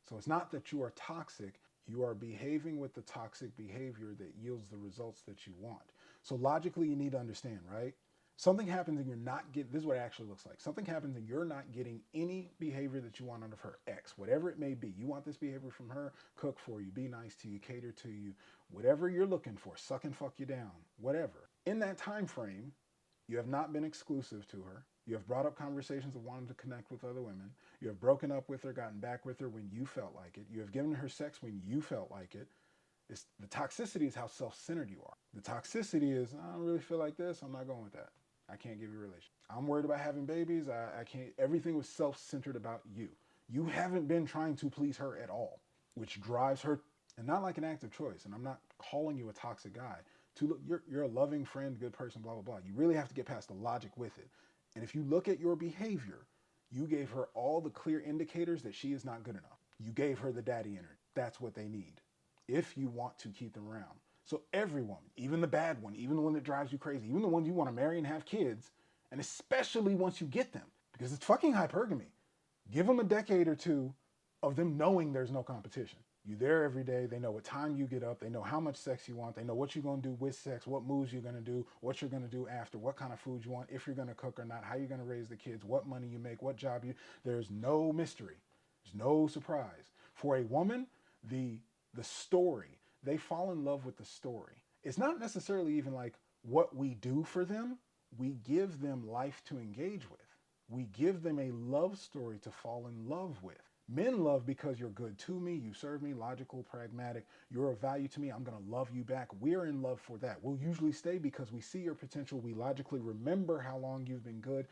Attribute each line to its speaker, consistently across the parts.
Speaker 1: So it's not that you are toxic, you are behaving with the toxic behavior that yields the results that you want. So logically, you need to understand, right? Something happens and you're not getting, this is what it actually looks like. Something happens and you're not getting any behavior that you want out of her, X, whatever it may be. You want this behavior from her, cook for you, be nice to you, cater to you, whatever you're looking for, suck and fuck you down, whatever. In that time frame, you have not been exclusive to her. You have brought up conversations of wanting to connect with other women. You have broken up with her, gotten back with her when you felt like it. You have given her sex when you felt like it. The toxicity is how self-centered you are. The toxicity is, I don't really feel like this. I'm not going with that. I can't give you a relationship. I'm worried about having babies. I can't. Everything was self-centered about you. You haven't been trying to please her at all, which drives her, and not like an active choice. And I'm not calling you a toxic guy. To look, you're a loving friend, good person, blah, blah, blah. You really have to get past the logic with it. And if you look at your behavior, you gave her all the clear indicators that she is not good enough. You gave her the daddy energy. That's what they need if you want to keep them around. So every woman, even the bad one, even the one that drives you crazy, even the ones you want to marry and have kids, and especially once you get them, because it's fucking hypergamy. Give them a decade or two of them knowing there's no competition. You there every day. They know what time you get up. They know how much sex you want. They know what you're going to do with sex, what moves you're going to do, what you're going to do after, what kind of food you want, if you're going to cook or not, how you're going to raise the kids, what money you make, what job you. There's no mystery. There's no surprise. For a woman, the story, they fall in love with the story. It's not necessarily even like what we do for them. We give them life to engage with. We give them a love story to fall in love with. Men love because you're good to me, you serve me, logical, pragmatic, you're of value to me, I'm gonna love you back. We're in love for that. We'll usually stay because we see your potential, we logically remember how long you've been good.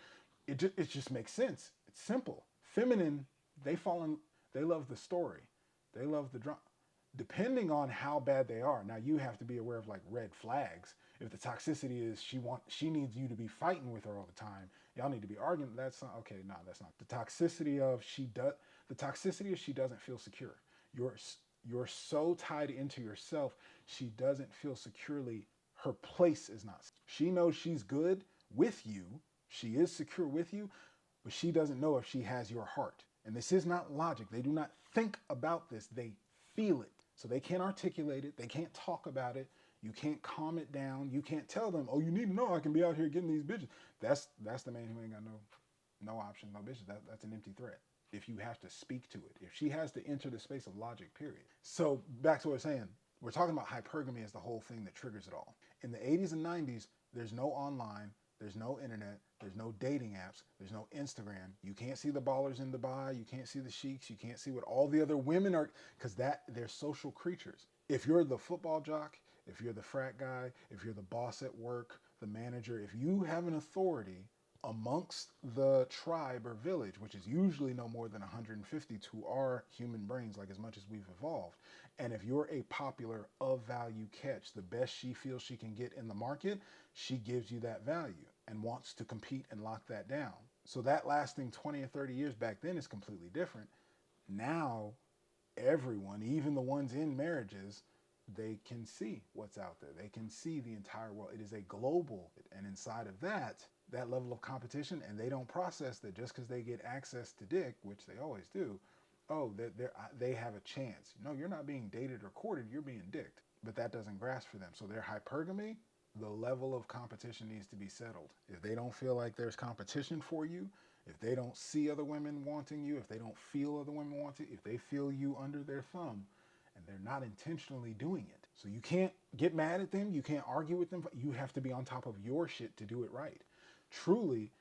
Speaker 1: It just makes sense. It's simple. Feminine, they love the story. They love the drama. Depending on how bad they are, now you have to be aware of like red flags. If the toxicity is she needs you to be fighting with her all the time, y'all need to be arguing. That's not okay. No, that's not the toxicity of the toxicity is she doesn't feel secure. You're so tied into yourself, she doesn't feel securely. Her place is not. She knows she's good with you. She is secure with you, but she doesn't know if she has your heart. And this is not logic. They do not think about this. They feel it. So they can't articulate it. They can't talk about it. You can't calm it down. You can't tell them, oh, you need to know I can be out here getting these bitches. That's the man who ain't got no options, no bitches. That's an empty threat. If you have to speak to it, if she has to enter the space of logic, period. So back to what I was saying, we're talking about hypergamy as the whole thing that triggers it all. In the 80s and 90s, there's no online, there's no internet, there's no dating apps, there's no Instagram. You can't see the ballers in Dubai, you can't see the sheiks, you can't see what all the other women are, because they're social creatures. If you're the football jock, if you're the frat guy, if you're the boss at work, the manager, if you have an authority amongst the tribe or village, which is usually no more than 150 to our human brains, like as much as we've evolved, and if you're a popular of value catch, the best she feels she can get in the market, she gives you that value and wants to compete and lock that down. So that lasting 20 or 30 years back then is completely different. Now, everyone, even the ones in marriages, they can see what's out there. They can see the entire world. It is a global, and inside of that level of competition, and they don't process that just because they get access to dick, which they always do, oh, they have a chance. No, you're not being dated or courted, you're being dicked. But that doesn't grasp for them. So their hypergamy, the level of competition needs to be settled. If they don't feel like there's competition for you, if they don't see other women wanting you, if they don't feel other women wanting you, if they feel you under their thumb, and they're not intentionally doing it. So you can't get mad at them, you can't argue with them, you have to be on top of your shit to do it right. Truly,